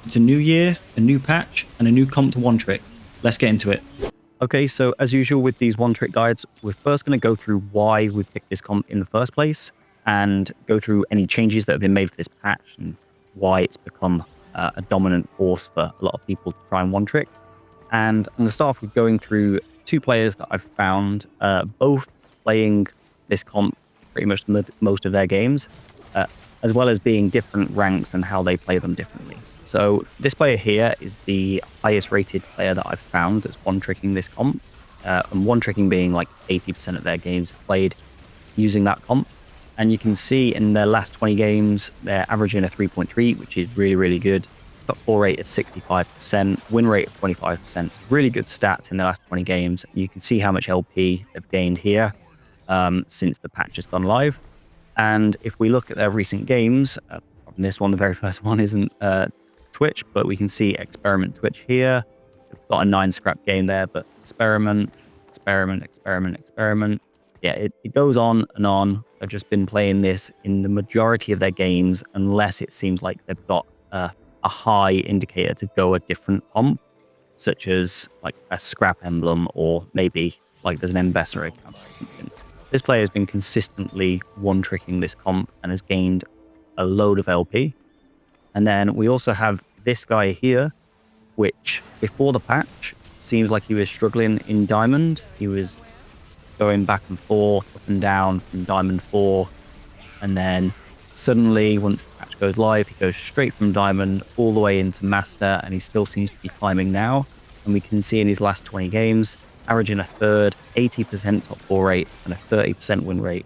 It's a new year, a new patch, and a new comp to one trick. Let's get into it. Okay, so as usual with these one trick guides, we're first going to go through why we picked this comp in the first place and go through any changes that have been made for this patch and why it's become a dominant force for a lot of people to try and one trick. And I'm going to start off with going through two players that I've found both playing this comp pretty much most of their games, as well as being different ranks and how they play them differently. So this player here is the highest rated player that I've found that's one-tricking this comp. And one-tricking being like 80% of their games played using that comp. And you can see in their last 20 games, they're averaging a 3.3, which is really, really good. Top 4 rate of 65%, win rate of 25%. So really good stats in the last 20 games. You can see how much LP they've gained here since the patch has gone live. And if we look at their recent games, this one, the very first one, isn't Twitch, but we can see Experiment Twitch here. We've got a 9 scrap game there, but Experiment. Yeah, it goes on and on. They've just been playing this in the majority of their games, unless it seems like they've got a high indicator to go a different comp, such as like a scrap emblem, or maybe like there's an Embesser account or something. This player has been consistently one-tricking this comp and has gained a load of LP. And then we also have this guy here, which before the patch seems like he was struggling in Diamond. He was going back and forth, up and down from Diamond 4. And then suddenly, once the patch goes live, he goes straight from Diamond all the way into Master, and he still seems to be climbing now. And we can see in his last 20 games, averaging a third, 80% top 4 rate, and a 30% win rate.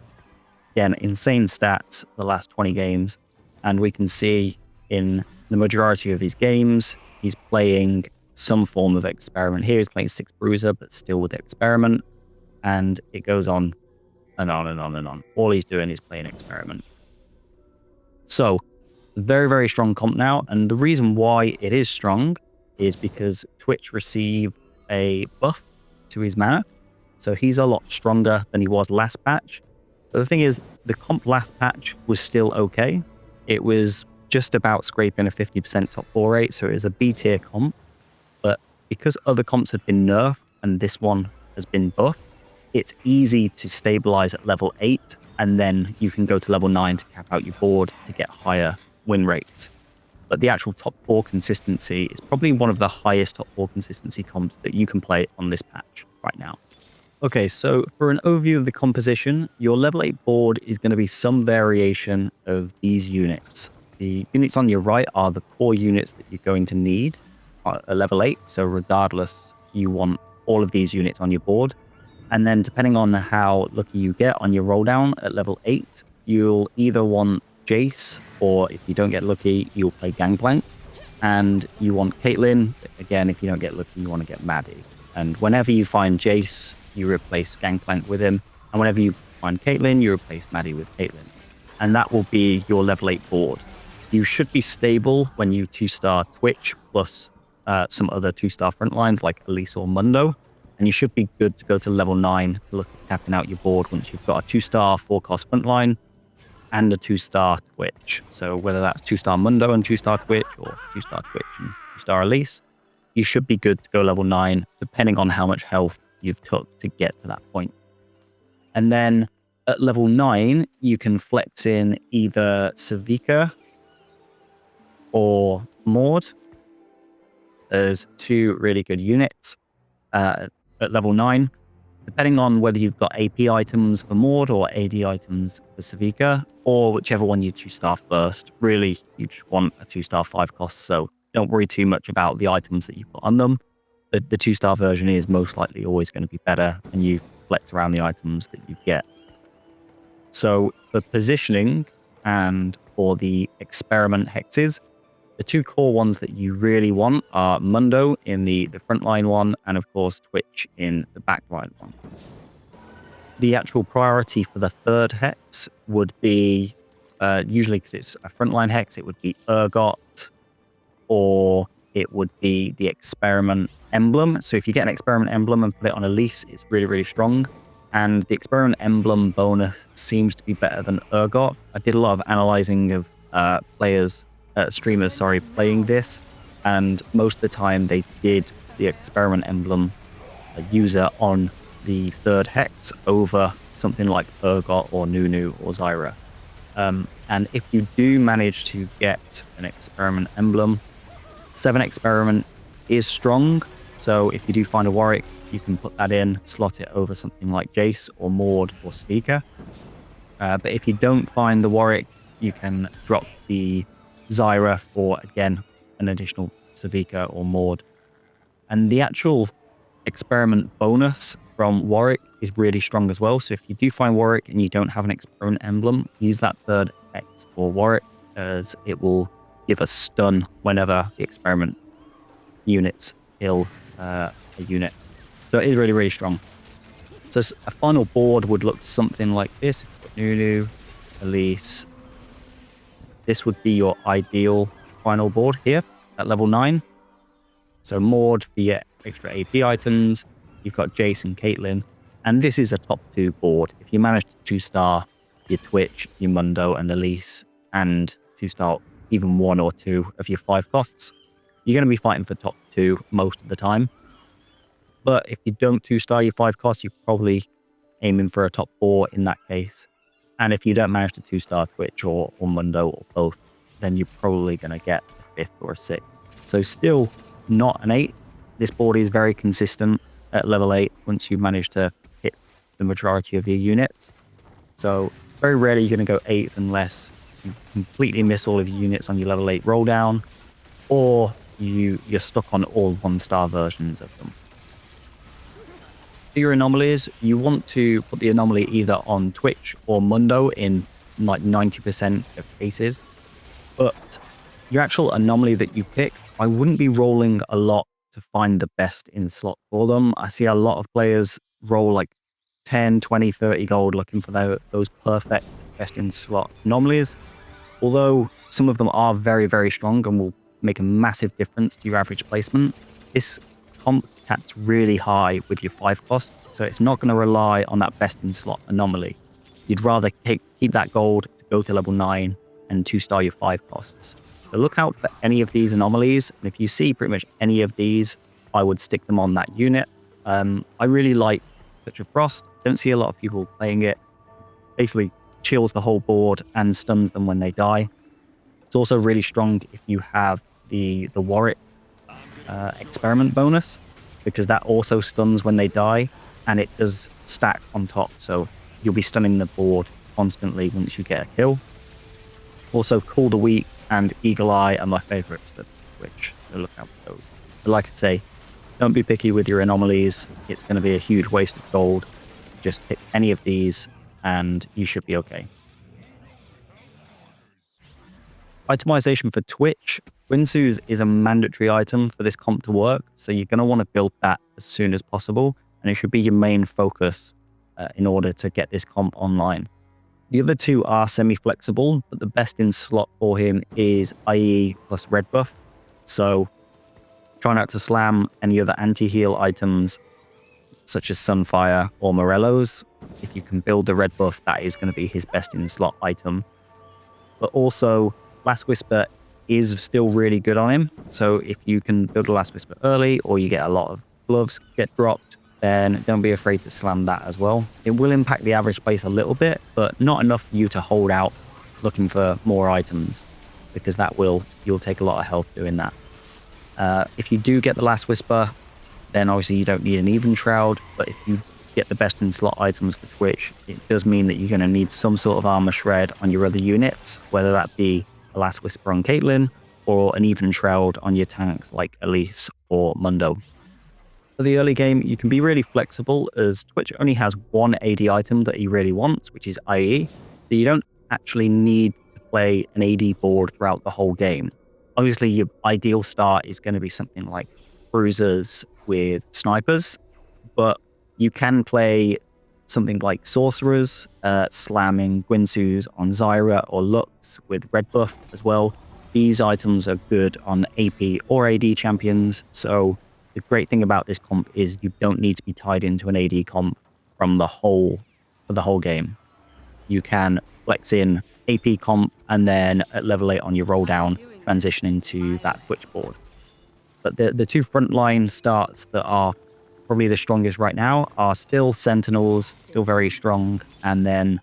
Again, insane stats the last 20 games. And we can see in the majority of his games, he's playing some form of Experiment. Here he's playing 6 Bruiser, but still with Experiment. And it goes on and on and on and on. All he's doing is playing Experiment. So, very, very strong comp now. And the reason why it is strong is because Twitch received a buff to his mana. So he's a lot stronger than he was last patch. But the thing is, the comp last patch was still okay. It was just about scraping a 50% top 4 rate, so it was a B tier comp. But because other comps have been nerfed and this one has been buffed, it's easy to stabilize at level 8, and then you can go to level 9 to cap out your board to get higher win rates. But the actual top 4 consistency is probably one of the highest top 4 consistency comps that you can play on this patch right now. Okay, so for an overview of the composition, your level 8 board is going to be some variation of these units. The units on your right are the core units that you're going to need at level 8. So regardless, you want all of these units on your board. And then depending on how lucky you get on your rolldown at level 8, you'll either want Jace, or if you don't get lucky, you'll play Gangplank. And you want Caitlyn. Again, if you don't get lucky, you want to get Maddie. And whenever you find Jace, you replace Gangplank with him. And whenever you find Caitlyn, you replace Maddie with Caitlyn. And that will be your level 8 board. You should be stable when you 2-star Twitch plus some other 2-star front lines like Elise or Mundo. And you should be good to go to level 9 to look at capping out your board once you've got a 2-star 4-cost front line and a 2-star Twitch. So whether that's 2-star Mundo and 2-star Twitch, or 2-star Twitch and 2-star Elise, you should be good to go level 9, depending on how much health you've took to get to that point. And then at level 9, you can flex in either Savika or Maud. There's 2 really good units at level 9, depending on whether you've got AP items for Maud or AD items for Savika, or whichever one you 2-star first. Really, you just want a 2-star 5-cost, so don't worry too much about the items that you put on them. The 2-star version is most likely always going to be better, and you flex around the items that you get. So for positioning and for the Experiment Hexes, the 2 core ones that you really want are Mundo in the frontline one, and of course Twitch in the backline one. The actual priority for the 3rd hex would be, usually because it's a frontline hex, it would be Urgot, or it would be the Experiment Emblem. So if you get an Experiment Emblem and put it on Elise, it's really, really strong. And the Experiment Emblem bonus seems to be better than Urgot. I did a lot of analyzing of streamers playing this, and most of the time they did the experiment emblem user on the third hex over something like Urgot or Nunu or Zyra. And if you do manage to get an experiment emblem, 7 experiment is strong. So if you do find a Warwick, you can put that in, slot it over something like Jace or Maud or Speaker. But if you don't find the Warwick, you can drop the Zyra for, again, an additional Savika or Maud. And the actual experiment bonus from Warwick is really strong as well. So if you do find Warwick and you don't have an experiment emblem, use that third X for Warwick, as it will give a stun whenever the experiment units kill a unit. So it is really, really strong. So a final board would look something like this. Nunu, Elise. This would be your ideal final board here at level 9. So Maud for your extra AP items. You've got Jace and Caitlyn. And this is a top 2 board. If you manage to 2-star your Twitch, your Mundo, and Elise, and 2-star even 1 or 2 of your 5 costs, you're going to be fighting for top 2 most of the time. But if you don't 2-star your 5 costs, you're probably aiming for a top 4 in that case. And if you don't manage to 2-star Twitch or Mundo or both, then you're probably going to get a 5th or a 6th. So still not an 8. This board is very consistent at level 8 once you manage to hit the majority of your units. So very rarely you're going to go 8th unless you completely miss all of your units on your level 8 roll down, or you're stuck on all 1-star versions of them. For your anomalies, you want to put the anomaly either on Twitch or Mundo in like 90% of cases. But your actual anomaly that you pick, I wouldn't be rolling a lot to find the best in slot for them. I see a lot of players roll like 10, 20, 30 gold looking for those perfect best in slot anomalies. Although some of them are very, very strong and will make a massive difference to your average placement, this comp caps really high with your 5 cost, so it's not going to rely on that best in slot anomaly. You'd rather keep that gold to go to level 9 and 2-star your 5 costs. So look out for any of these anomalies, and if you see pretty much any of these, I would stick them on that unit. I really like Touch of Frost. Don't see a lot of people playing it. Basically chills the whole board and stuns them when they die. It's also really strong if you have the Warwick experiment bonus, because that also stuns when they die, and it does stack on top, so you'll be stunning the board constantly once you get a kill. Also, Call the Weak and Eagle Eye are my favorites for Twitch, so look out for those. But like I say, don't be picky with your anomalies. It's going to be a huge waste of gold. Just pick any of these and you should be okay. Itemization for Twitch. Winsu's is a mandatory item for this comp to work, so you're going to want to build that as soon as possible, and it should be your main focus in order to get this comp online. The other 2 are semi-flexible, but the best in slot for him is IE plus red buff, so try not to slam any other anti-heal items such as Sunfire or Morello's. If you can build the red buff, that is going to be his best in slot item. But also, Last Whisper is still really good on him. So if you can build a Last Whisper early, or you get a lot of gloves get dropped, then don't be afraid to slam that as well. It will impact the average place a little bit, but not enough for you to hold out looking for more items, because you'll take a lot of health doing that. If you do get the Last Whisper, then obviously you don't need an Even Shroud, but if you get the best in slot items for Twitch, it does mean that you're going to need some sort of armor shred on your other units, whether that be a Last Whisper on Caitlyn or an Even Shroud on your tanks like Elise or Mundo. For the early game, you can be really flexible, as Twitch only has one AD item that he really wants, which is IE, so you don't actually need to play an AD board throughout the whole game. Obviously, your ideal start is going to be something like Bruisers with Snipers, but you can play something like Sorcerers, slamming Gwynsu's on Zyra or Lux with red buff as well. These items are good on AP or AD champions, so the great thing about this comp is you don't need to be tied into an AD comp for the whole game. You can flex in AP comp and then at level 8 on your roll down, transition into that Twitch board. But the two frontline starts that are probably the strongest right now are still Sentinels, still very strong, and then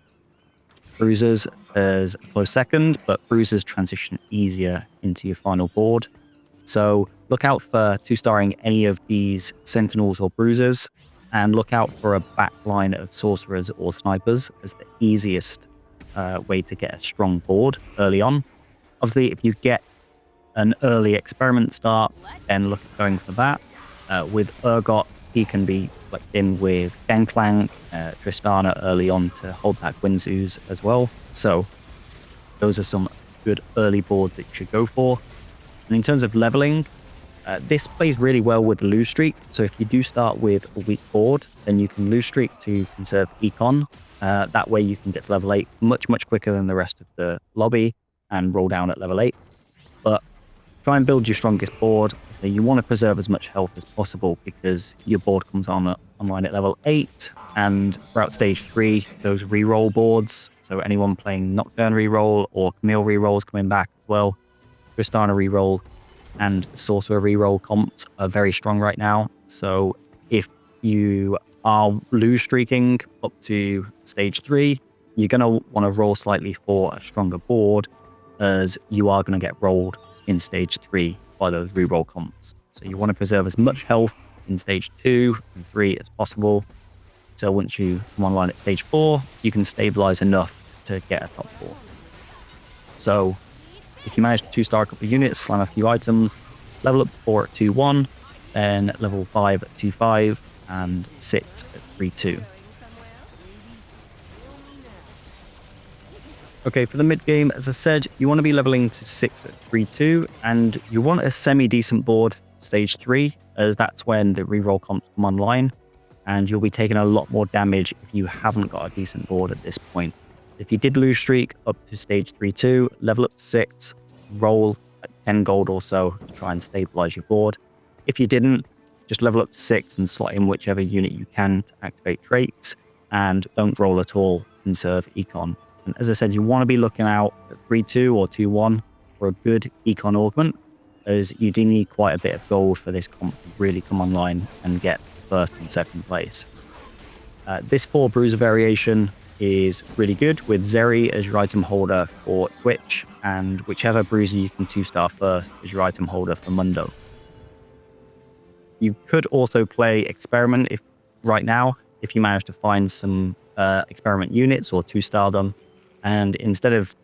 Bruisers as a close second, but Bruisers transition easier into your final board. So look out for 2-starring any of these Sentinels or Bruisers, and look out for a backline of Sorcerers or Snipers as the easiest way to get a strong board early on. Obviously, if you get an early experiment start, then look at going for that. With Urgot, he can be flexed in with Gangplank, Tristana early on to hold back Winzoo's as well. So those are some good early boards that you should go for. And in terms of leveling, this plays really well with the lose streak. So if you do start with a weak board, then you can lose streak to conserve econ. That way you can get to level 8 much quicker than the rest of the lobby and roll down at level 8. But try and build your strongest board. So you want to preserve as much health as possible because your board comes online at level 8, and throughout stage 3, those reroll boards. So anyone playing Nocturne reroll or Camille rerolls coming back as well. Tristana reroll and the Sorcerer reroll comps are very strong right now. So if you are lose streaking up to stage 3, you're going to want to roll slightly for a stronger board, as you are going to get rolled in stage 3 by those reroll comps. So you want to preserve as much health in stage 2 and 3 as possible. So once you come online at stage 4, you can stabilize enough to get a top 4. So if you manage to 2-star a couple of units, slam a few items, level up to 4 at 2-1, then level 5 at 2-5, and 6 at 3-2. Okay, for the mid game, as I said, you want to be leveling to 6 at 3-2, and you want a semi-decent board stage 3, as that's when the reroll comps come online, and you'll be taking a lot more damage if you haven't got a decent board at this point. If you did lose streak up to stage 3-2, level up to 6, roll at 10 gold or so to try and stabilize your board. If you didn't, just level up to 6 and slot in whichever unit you can to activate traits, and don't roll at all, conserve econ. And as I said, you want to be looking out at 3-2 or 2-1 for a good econ augment, as you do need quite a bit of gold for this comp to really come online and get first and second place. This 4 Bruiser variation is really good with Zeri as your item holder for Twitch, and whichever Bruiser you can 2-star first as your item holder for Mundo. You could also play Experiment right now if you manage to find some Experiment units or 2-star them. And instead of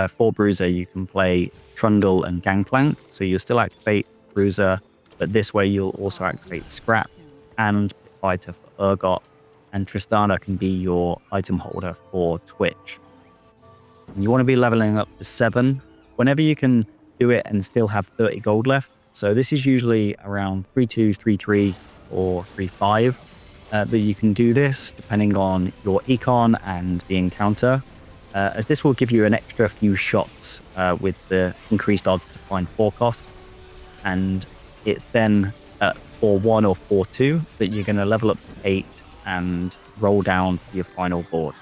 4 Bruiser, you can play Trundle and Gangplank. So you'll still activate Bruiser, but this way you'll also activate Scrap and Fighter for Urgot. And Tristana can be your item holder for Twitch. And you want to be leveling up to 7 whenever you can do it and still have 30 gold left. So this is usually around 3-2, 3-3, or 3-5. But you can do this depending on your econ and the encounter, as this will give you an extra few shots with the increased odds to find 4 costs. And it's then at 4-1 or 4-2 that you're going to level up to 8 and roll down for your final board.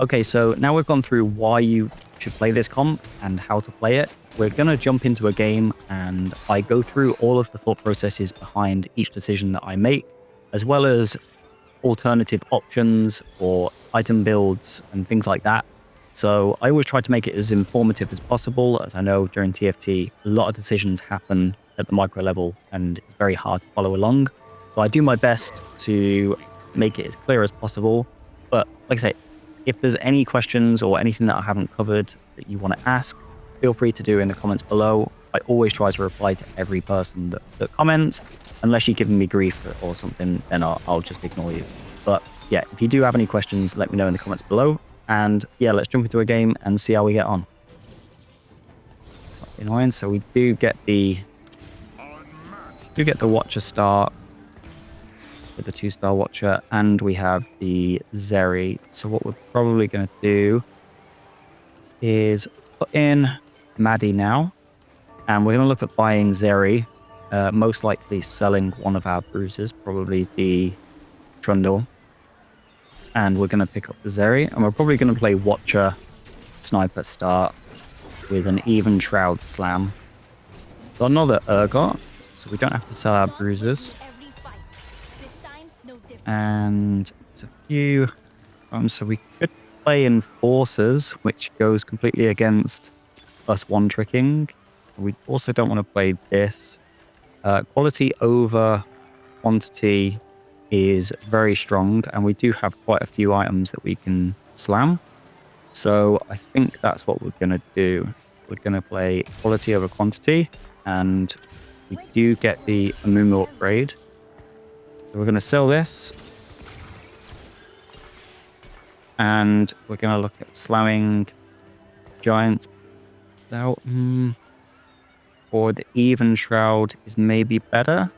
Okay, so now we've gone through why you should play this comp and how to play it. We're going to jump into a game and I go through all of the thought processes behind each decision that I make, as well as alternative options or item builds and things like that. So I always try to make it as informative as possible, as I know during TFT, a lot of decisions happen at the micro level and it's very hard to follow along. So I do my best to make it as clear as possible. But like I say, if there's any questions or anything that I haven't covered that you want to ask, feel free to do in the comments below. I always try to reply to every person that comments. Unless you're giving me grief or something, then I'll just ignore you. But yeah, if you do have any questions, let me know in the comments below. And yeah, let's jump into a game and see how we get on. Slightly annoying. So we do get the Watcher start with the 2-star Watcher, and we have the Zeri. So what we're probably going to do is put in Maddie now, and we're going to look at buying Zeri, most likely selling one of our bruisers, probably the Trundle, and we're going to pick up the Zeri, and we're probably going to play Watcher, Sniper start, with an even Shroud Slam. Got another Urgot, so we don't have to sell our bruisers. And it's a few... so we could play Enforcers, which goes completely against us one-tricking. We also don't want to play this. Quality over quantity is very strong, and we do have quite a few items that we can slam. So I think that's what we're going to do. We're going to play quality over quantity, and we do get the Amumu upgrade. So we're going to sell this. And we're going to look at slamming Giants out. Or the Even Shroud is maybe better.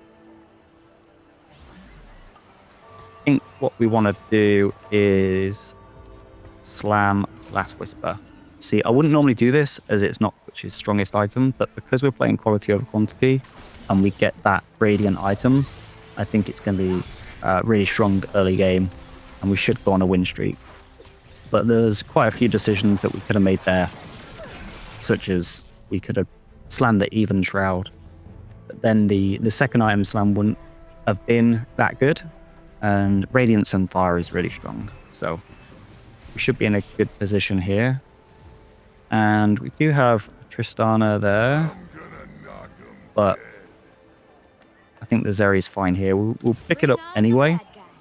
I think what we want to do is slam Last Whisper. See, I wouldn't normally do this as it's not Twitch's strongest item, but because we're playing quality over quantity and we get that Radiant item, I think it's going to be a really strong early game and we should go on a win streak. But there's quite a few decisions that we could have made there, such as we could have slammed the Even Shroud, but then the second item slam wouldn't have been that good, and Radiant Sunfire is really strong, so we should be in a good position here. And we do have Tristana there, but I think the Zeri's fine here. We'll pick it up anyway,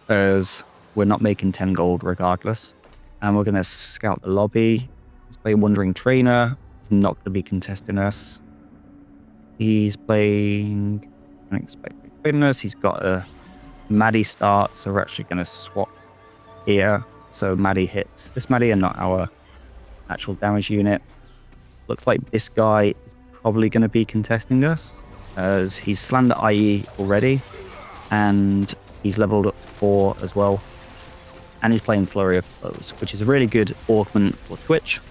as we're not making 10 gold regardless. And we're going to scout the lobby. Let's play Wandering Trainer. He's not going to be contesting us. He's playing Unexpected Witness. He's got a Maddie start, so we're actually going to swap here. So Maddie hits this Maddie and not our actual damage unit. Looks like this guy is probably going to be contesting us, as he's slammed the IE already, and he's leveled up 4 as well. And he's playing Flurry of Blows, which is a really good augment for Twitch.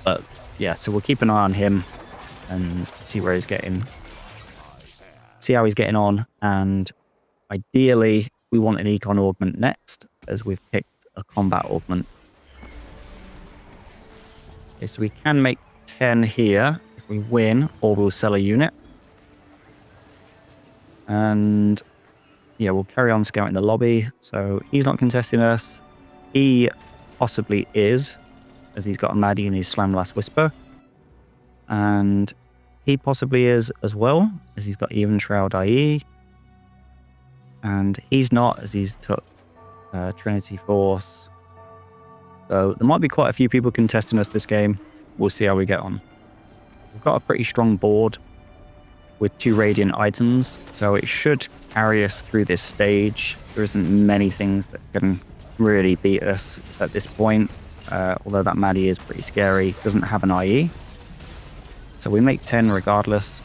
But yeah, so we'll keep an eye on him and see where he's getting. See how he's getting on. And ideally, we want an Econ augment next, as we've picked a combat augment. Okay, so we can make 10 here if we win, or we'll sell a unit. And yeah, we'll carry on scouting the lobby. So he's not contesting us. He possibly is, as he's got a Maddie and he's slammed Last Whisper. And he possibly is as well, as he's got Even Shroud IE. And he's not, as he's took Trinity Force. So there might be quite a few people contesting us this game. We'll see how we get on. We've got a pretty strong board with 2 Radiant items, so it should carry us through this stage. There isn't many things that can really beat us at this point, although that Maddie is pretty scary. Doesn't have an IE. So we make 10 regardless.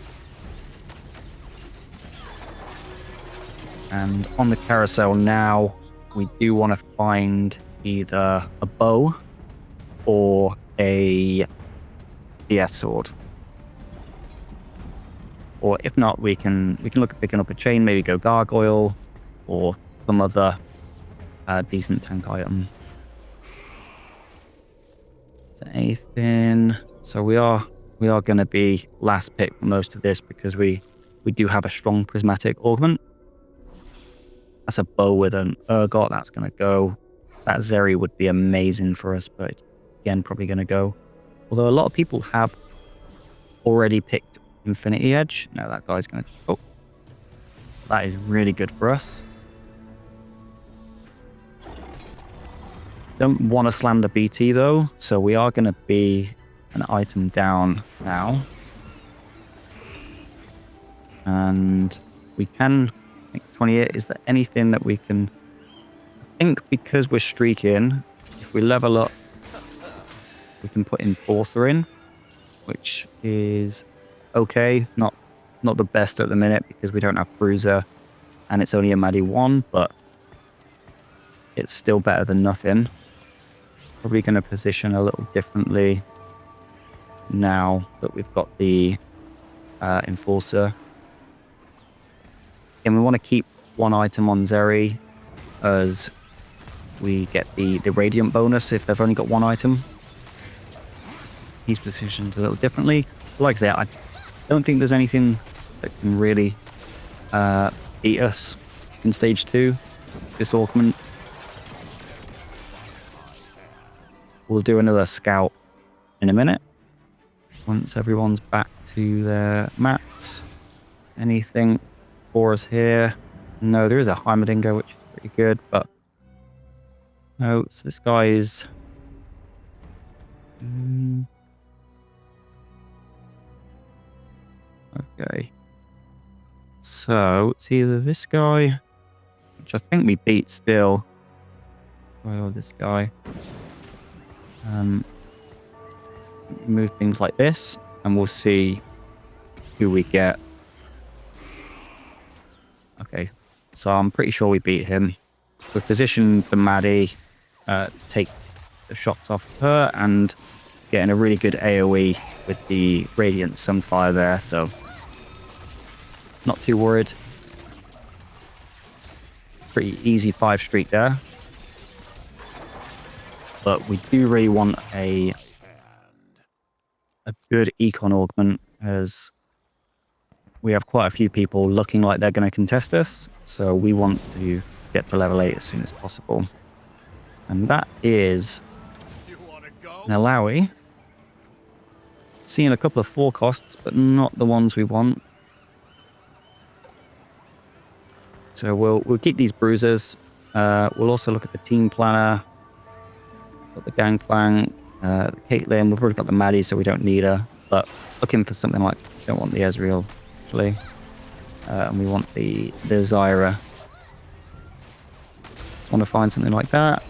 And on the carousel now, we do want to find either a bow or a DF sword. Or if not, we can look at picking up a chain, maybe go gargoyle or some other decent tank item. Is there anything? So we are going to be last pick for most of this because we do have a strong prismatic augment. That's a bow with an Urgot. That's going to go. That Zeri would be amazing for us, but again, probably going to go. Although a lot of people have already picked Infinity Edge. No, that guy's going to... Oh. That is really good for us. Don't want to slam the BT though, so we are going to be an item down now. And we can... I think 28. Is there anything that we can... I think because we're streaking, if we level up, we can put Enforcer in, which is... okay, not the best at the minute because we don't have Bruiser and it's only a Maddie 1, but it's still better than nothing. Probably going to position a little differently now that we've got the Enforcer. And we want to keep 1 item on Zeri as we get the Radiant bonus if they've only got 1 item. He's positioned a little differently. Like I say, I don't think there's anything that can really beat us in stage 2. This augment. We'll do another scout in a minute. Once everyone's back to their mats. Anything for us here? No, there is a Heimerdinger, which is pretty good, but no, so this guy is okay. So it's either this guy, which I think we beat still, or this guy. Move things like this, and we'll see who we get. Okay, so I'm pretty sure we beat him. We've positioned the Maddie to take the shots off her and getting a really good AoE with the Radiant Sunfire there, so not too worried. Pretty easy 5 streak there. But we do really want a good econ augment, as we have quite a few people looking like they're going to contest us. So we want to get to level 8 as soon as possible. And that is an Alawi. Seeing a couple of 4 costs, but not the ones we want. So we'll keep these bruisers. We'll also look at the team planner. Got the Gangplank, the Caitlyn. We've already got the Maddie, so we don't need her. But looking for something like, we don't want the Ezreal, actually. And we want the Zyra. Just want to find something like that.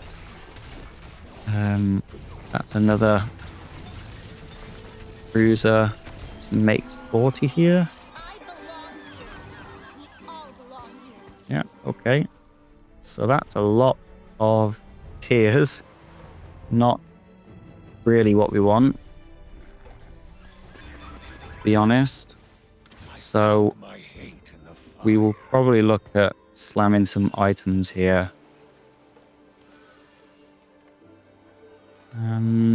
That's another bruiser. Makes 40 here. Yeah, okay. So that's a lot of tiers. Not really what we want, to be honest. So we will probably look at slamming some items here. I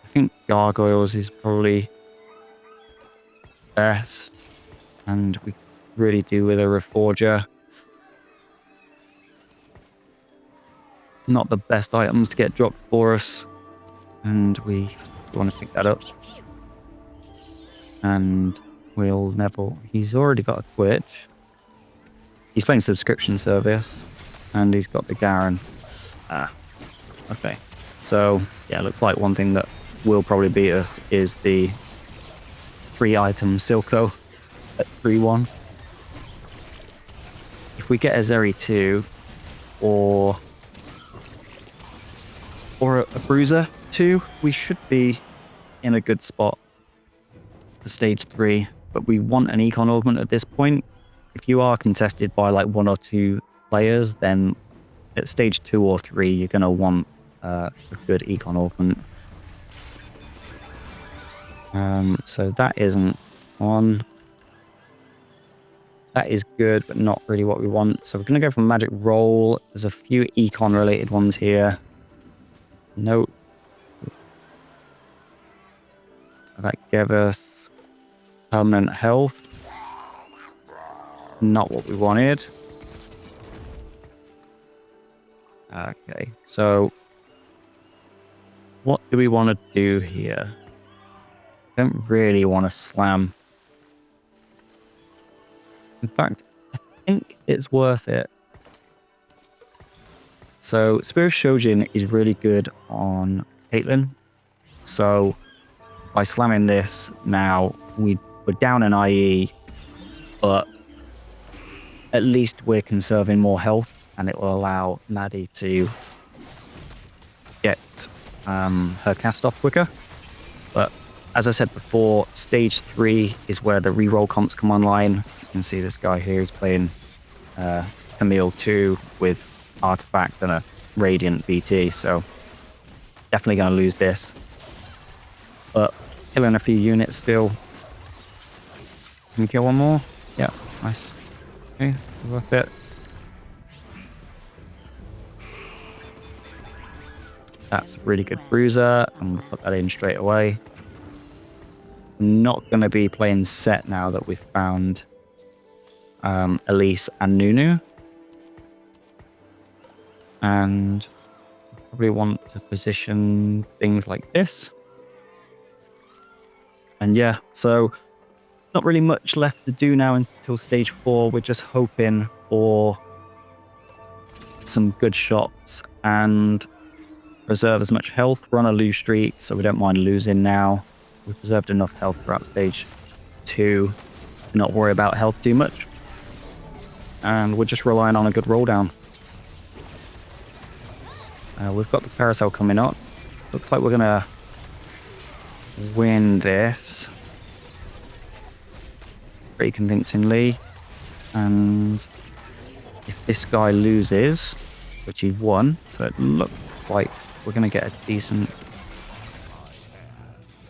think Gargoyles is probably best, and we really do with a Reforger. Not the best items to get dropped for us, and we want to pick that up. And we'll Neville. He's already got a Twitch. He's playing subscription service, and he's got the Garen. Okay. So yeah, looks like one thing that will probably beat us is the 3-item Silco at 3-1. If we get a Zeri 2 or a Bruiser 2, we should be in a good spot for stage 3. But we want an econ augment at this point. If you are contested by like 1 or 2 players, then at stage 2 or 3, you're going to want a good econ augment. So that isn't on. That is good, but not really what we want. So we're going to go for Magic Roll. There's a few econ related ones here. Nope. That gave us permanent health. Not what we wanted. Okay, so what do we want to do here? Don't really want to slam. In fact, I think it's worth it. So Spirit Shojin is really good on Caitlyn. So by slamming this now, we're down an IE, but at least we're conserving more health, and it will allow Maddie to get her cast off quicker. But as I said before, stage 3 is where the reroll comps come online. You can see this guy here is playing Camille 2 with Artifact and a Radiant BT, so definitely going to lose this. But killing a few units still. Can we kill one more? Yeah, nice. Okay, worth it. That's a really good bruiser. I'm going to put that in straight away. I'm not going to be playing Set now that we've found Elise and Nunu. And probably want to position things like this. And yeah, so not really much left to do now until stage 4. We're just hoping for some good shots and preserve as much health. We're on a lose streak, so we don't mind losing now. We've preserved enough health throughout stage 2 to not worry about health too much. And we're just relying on a good roll down. We've got the carousel coming up. Looks like we're going to win this pretty convincingly. And if this guy loses, which he won, so it looks like we're going to get a decent...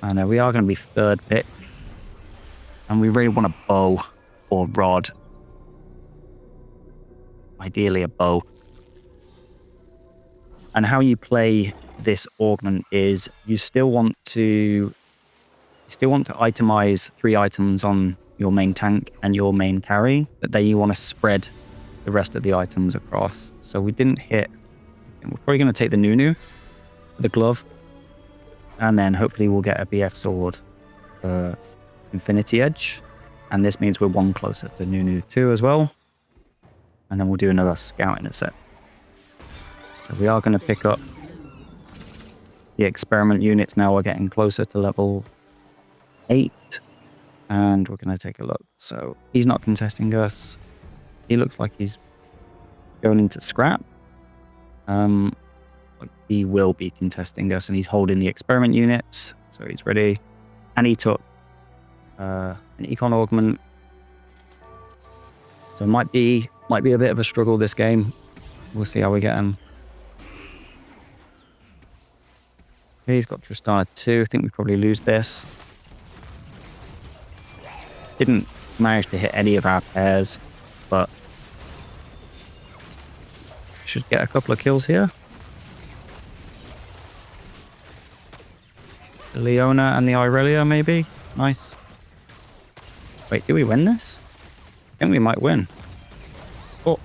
I know, we are going to be 3rd pick. And we really want a bow or rod. Ideally a bow. And how you play this augment is you still want to itemize 3 items on your main tank and your main carry, but then you want to spread the rest of the items across. So we didn't hit. We're probably going to take the Nunu, the glove, and then hopefully we'll get a BF sword for Infinity Edge. And this means we're 1 closer to Nunu 2 as well. And then we'll do another scout in a set. So we are going to pick up the experiment units now. We're getting closer to level 8. And we're going to take a look. So he's not contesting us. He looks like he's going into scrap. But he will be contesting us, and he's holding the experiment units. So he's ready. And he took an econ augment. So it might be a bit of a struggle this game. We'll see how we get him. Okay, he's got Tristana 2. I think we probably lose this. Didn't manage to hit any of our pairs, but should get a couple of kills here. The Leona and the Irelia, maybe. Nice. Wait, do we win this? I think we might win. Oh,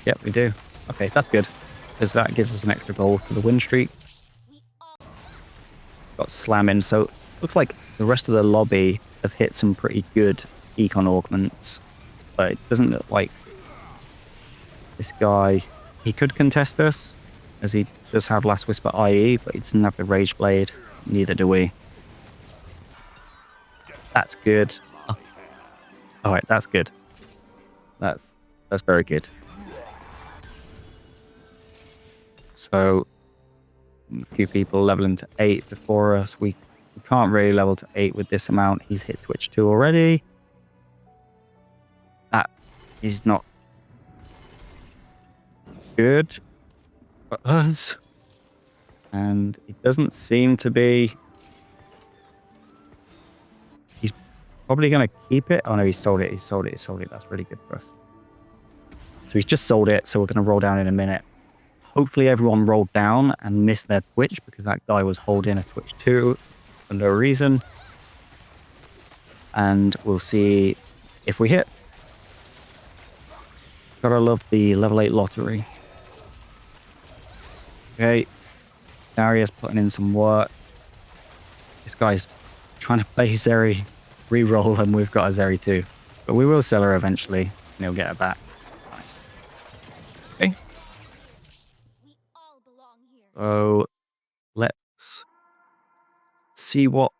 yep, we do. Okay, that's good, because that gives us an extra goal for the win streak. Got slamming, so looks like the rest of the lobby have hit some pretty good econ augments, but it doesn't look like this guy, he could contest us, as he does have Last Whisper IE, but he doesn't have the Rage Blade. Neither do we. That's good. Oh. All right, that's good. That's very good. So a few people leveling to 8 before us. We can't really level to 8 with this amount. He's hit Twitch 2 already. That is not good for us. And it doesn't seem to be... He's probably going to keep it. Oh no, he sold it. He sold it. He sold it. That's really good for us. So he's just sold it. So we're going to roll down in a minute. Hopefully everyone rolled down and missed their Twitch, because that guy was holding a Twitch 2 for no reason. And we'll see if we hit. Gotta love the level 8 lottery. Okay. Darius putting in some work. This guy's trying to play Zeri reroll, and we've got a Zeri too. But we will sell her eventually, and he'll get her back. Nice. Okay. So let's see what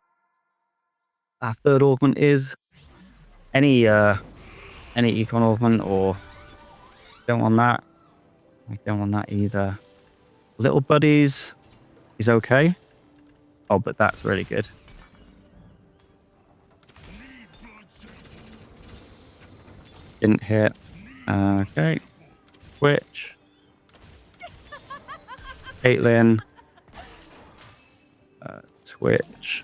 our 3rd augment is. Any econ augment, or don't want that. We don't want that either. Little buddies is okay. Oh, but that's really good. Didn't hit. Okay. Twitch. Caitlyn. Twitch.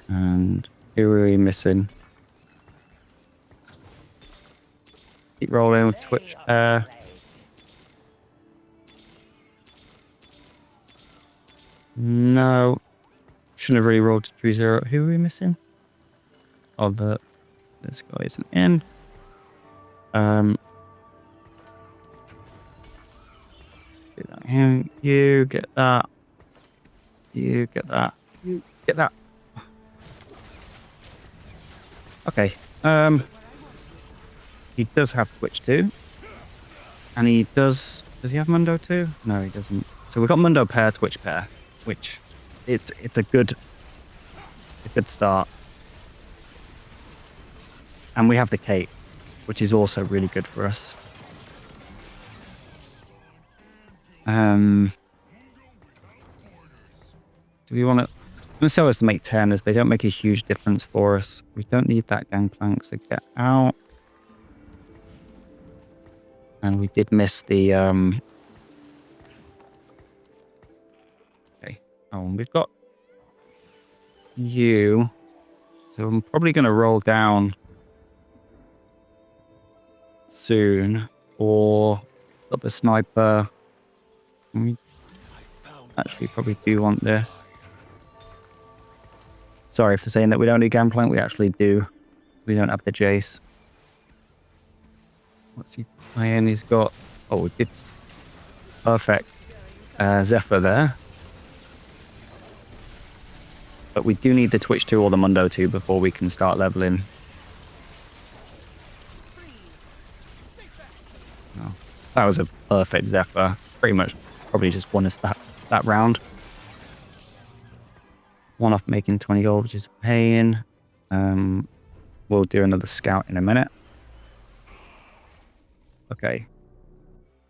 And who are we missing? Keep rolling with Twitch there. No. Shouldn't have really rolled to true zero. Who are we missing? Oh, this guy isn't in. You get that. You get that. You get that. Okay. He does have Twitch too. And he does he have Mundo too? No, he doesn't. So we've got Mundo pair, Twitch pair, which it's a good start. And we have the Kate, which is also really good for us. Do we want to... I'm going to sell this to make 10 as they don't make a huge difference for us. We don't need that gangplank, so get out. And we did miss the... Okay. Oh, and we've got you. So I'm probably going to roll down soon. Or got the sniper. We actually probably do want this. Sorry for saying that we don't need gangplank. We actually do. We don't have the Jace. What's he playing? He's got... Oh, we did... Perfect. Zephyr there. But we do need the Twitch 2 or the Mundo 2 before we can start leveling. Oh, that was a perfect Zephyr. Pretty much probably just won us that round. One off making 20 gold, which is a pain. We'll do another scout in a minute. Okay.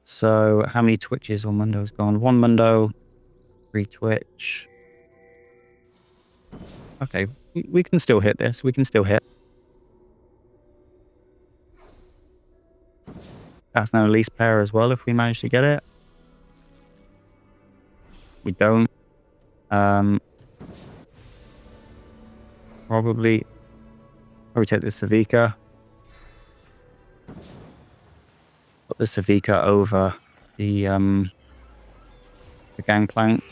So how many Twitches or Mundo's gone? 1 Mundo, 3 Twitch. Okay, we can still hit this. We can still hit. That's now least pair as well if we manage to get it. We don't. Probably take the Savika. Put the Savika over the gangplank.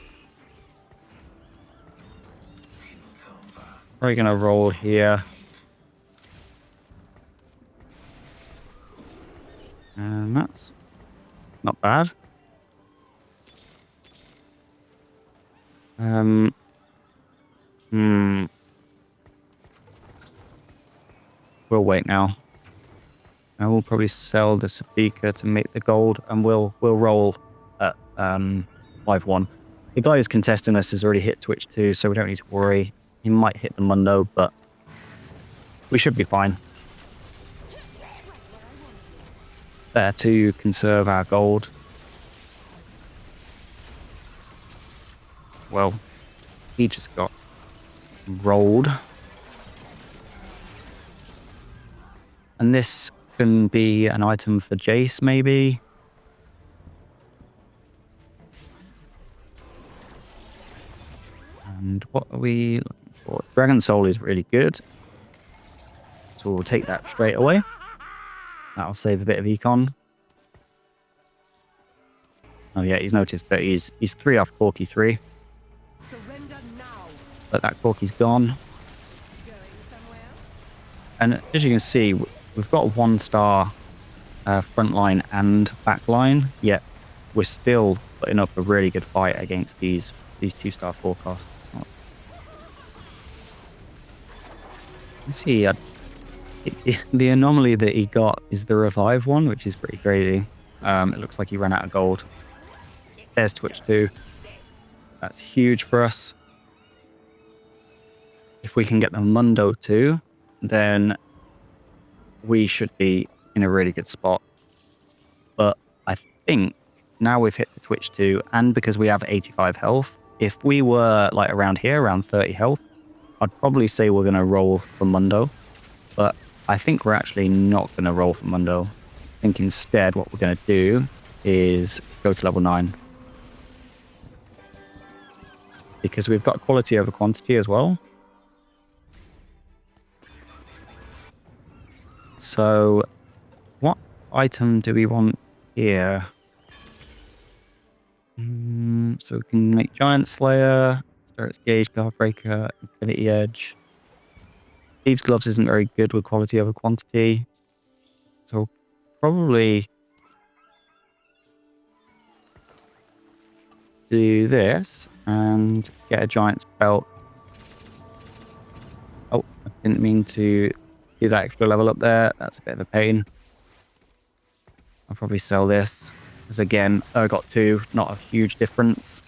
Probably gonna roll here. And that's not bad. We'll wait now. I will probably sell the Sabika to make the gold, and we'll roll at 5-1. The guy who's contesting us has already hit Twitch too, so we don't need to worry. He might hit the Mundo, but we should be fine. There to conserve our gold. Well, he just got rolled. And this can be an item for Jace, maybe. And what are we looking for? Dragon Soul is really good. So we'll take that straight away. That'll save a bit of econ. Oh yeah, he's noticed that he's 3 off Corky 3. But that Corky's gone. And as you can see, we've got a 1-star front line and back line, yet we're still putting up a really good fight against these 2-star forecasts. You see, the anomaly that he got is the revive one, which is pretty crazy. It looks like he ran out of gold. There's Twitch 2. That's huge for us. If we can get the Mundo 2, then we should be in a really good spot. But I think now we've hit the Twitch 2, and because we have 85 health, if we were like around here, around 30 health, I'd probably say we're going to roll for Mundo. But I think we're actually not going to roll for Mundo. I think instead what we're going to do is go to level 9. Because we've got quality over quantity as well. So what item do we want here? So we can make Giant Slayer. Starts Gauge, Guard Breaker, Infinity Edge. Thieves' Gloves isn't very good with quality over quantity. So probably do this and get a Giant's Belt. Oh, I didn't mean to do that extra level up there. That's a bit of a pain. I'll probably sell this. Because again, I got 2, not a huge difference.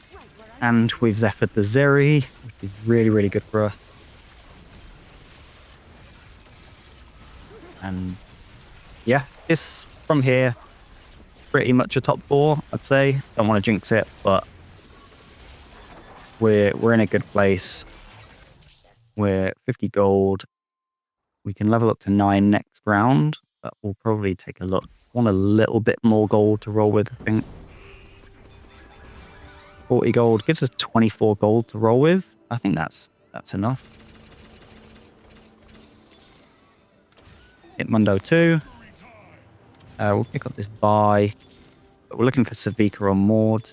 And we've Zephyred the Zeri, which is really, really good for us. And yeah, this from here, pretty much a top 4, I'd say. Don't want to jinx it, but we're in a good place. We're 50 gold. We can level up to 9 next round, but we'll probably take a look. Want a little bit more gold to roll with, I think. 40 gold gives us 24 gold to roll with. I think that's enough. Hit Mundo 2. We'll pick up this buy. But we're looking for Savika or Maud.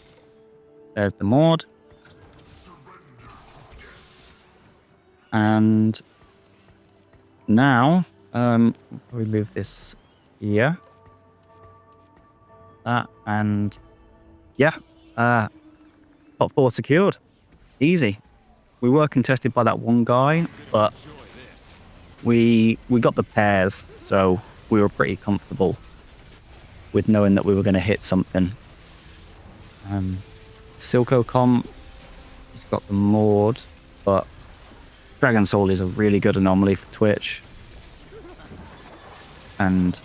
There's the Maud. And now, we'll probably move this here. That and yeah, top 4 secured. Easy. We were contested by that one guy, but we got the pairs, so we were pretty comfortable with knowing that we were going to hit something. Silco comp, he's got the Maud, but Dragon Soul is a really good anomaly for Twitch. And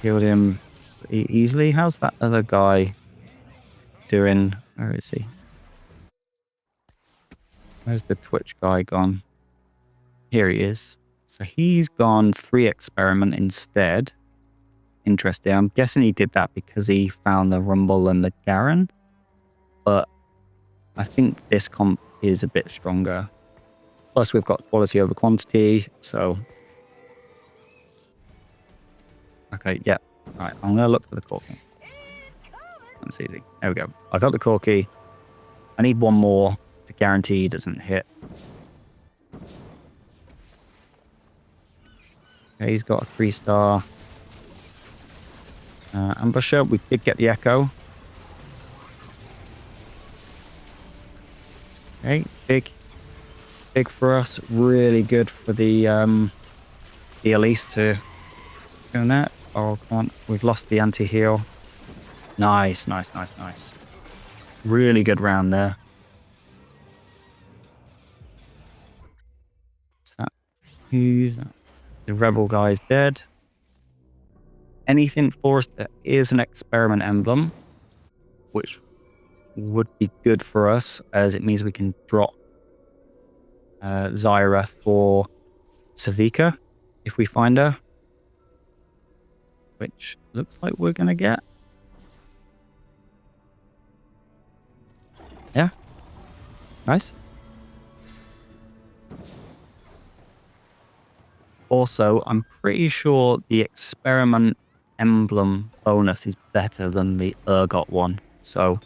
killed him pretty easily. How's that other guy doing? Where is he? Where's the Twitch guy gone? Here he is. So he's gone 3 experiment instead. Interesting. I'm guessing he did that because he found the Rumble and the Garen. But I think this comp is a bit stronger. Plus we've got quality over quantity. So okay, yeah. All right, I'm going to look for the Corki. That's easy. There we go. I got the Corki. I need one more to guarantee he doesn't hit. Okay, he's got a 3-star. Ambusher, we did get the Echo. Okay, big for us. Really good for the Elise to doing that. Oh, come on. We've lost the anti-heal. Nice. Really good round there. Who's that? The Rebel guy is dead. Anything for us that is an experiment emblem, which would be good for us, as it means we can drop Zyra for Savika if we find her, which looks like we're gonna get. Yeah, nice. Also, I'm pretty sure the experiment emblem bonus is better than the Urgot one, so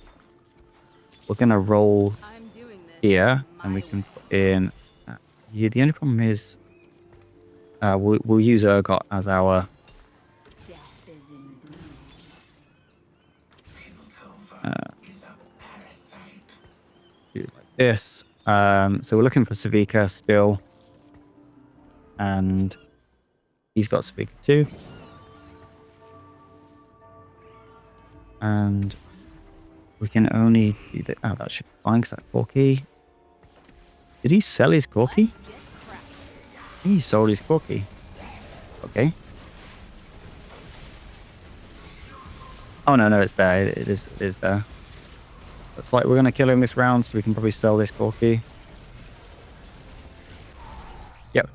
we're gonna roll here and we can put in yeah, the only problem is we'll use Urgot as our do it like this. So we're looking for Savika still, and he's got Savika too. And we can only do that. Oh, that should be fine because that Corki. Did he sell his Corki? He sold his Corki. Okay. Oh no, it's there. It is there. Looks like we're gonna kill him this round, so we can probably sell this Corki. Yep.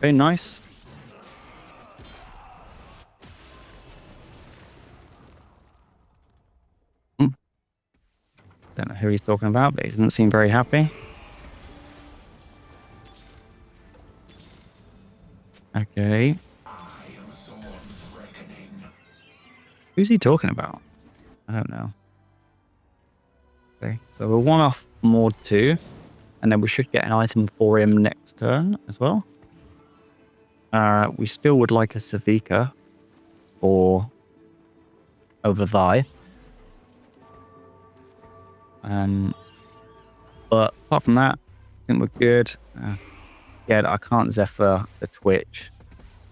Very nice. Don't know who he's talking about, but he doesn't seem very happy. Okay. Who's he talking about? I don't know. Okay, so we're one off Mord 2, and then we should get an item for him next turn as well. We still would like a Savika for over Vi. But apart from that, I think we're good. Yeah, I can't Zephyr the Twitch,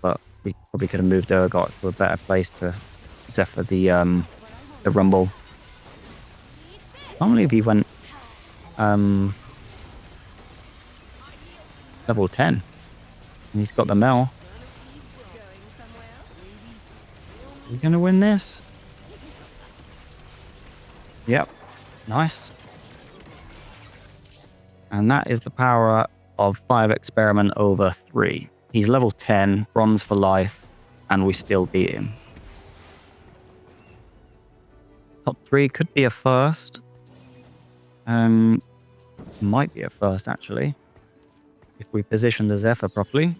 but we probably could have moved Urgot to a better place to Zephyr the Rumble. I can't believe he went level 10. And he's got the Mel. Are we going to win this? Yep. Nice. And that is the power of 5 Experiment over 3. He's level 10, bronze for life, and we still beat him. Top 3 could be a first. Might be a first, actually, if we position the Zephyr properly.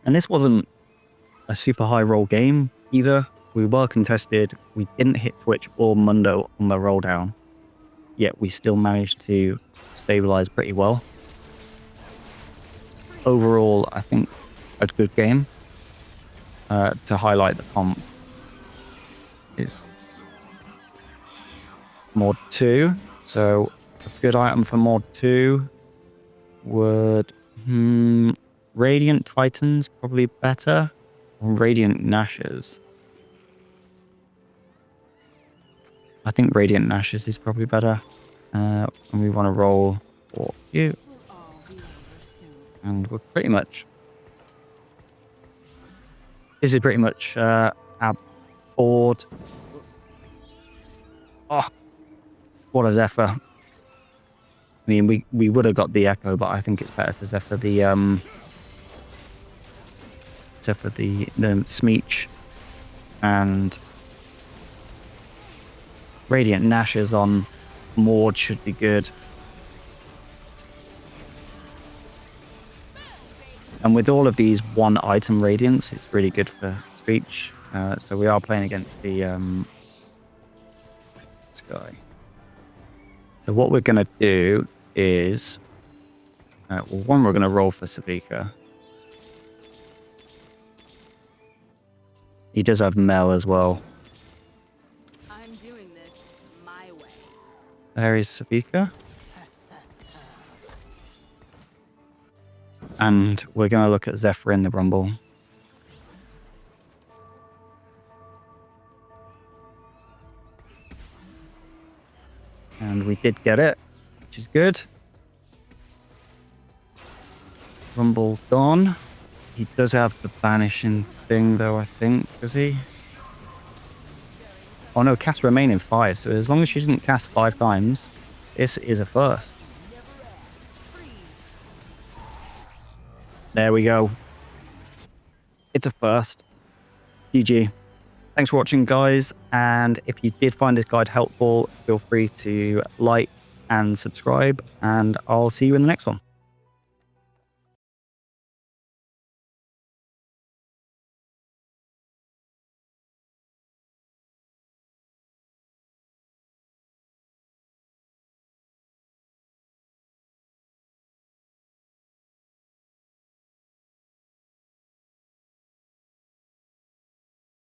And this wasn't a super high roll game either. We were contested. We didn't hit Twitch or Mundo on the Rolldown, yet we still managed to stabilize pretty well. Overall, I think a good game. To highlight the comp is Mod 2. So a good item for Mod 2 would... Radiant Titans probably better. Or Radiant Gnashes. I think Radiant Gnashes is probably better. And we want to roll for you. And we're pretty much... This is pretty much our board. Oh, what a Zephyr. I mean, we would have got the Echo, but I think it's better to Zephyr the Smeech. And Radiant Gnashes on Mord should be good. And with all of these one item radiants, it's really good for speech. So we are playing against the this guy. So what we're going to do is, well, one, we're going to roll for Savika. He does have Mel as well. I'm doing this my way. There is Savika. And we're going to look at Zephyr in the Rumble. And we did get it, which is good. Rumble gone. He does have the banishing thing though, I think, does he? Oh no, cast remaining 5. So as long as she didn't cast 5 times, this is a first. There we go. It's a first. GG. Thanks for watching, guys. And if you did find this guide helpful, feel free to like and subscribe. And I'll see you in the next one.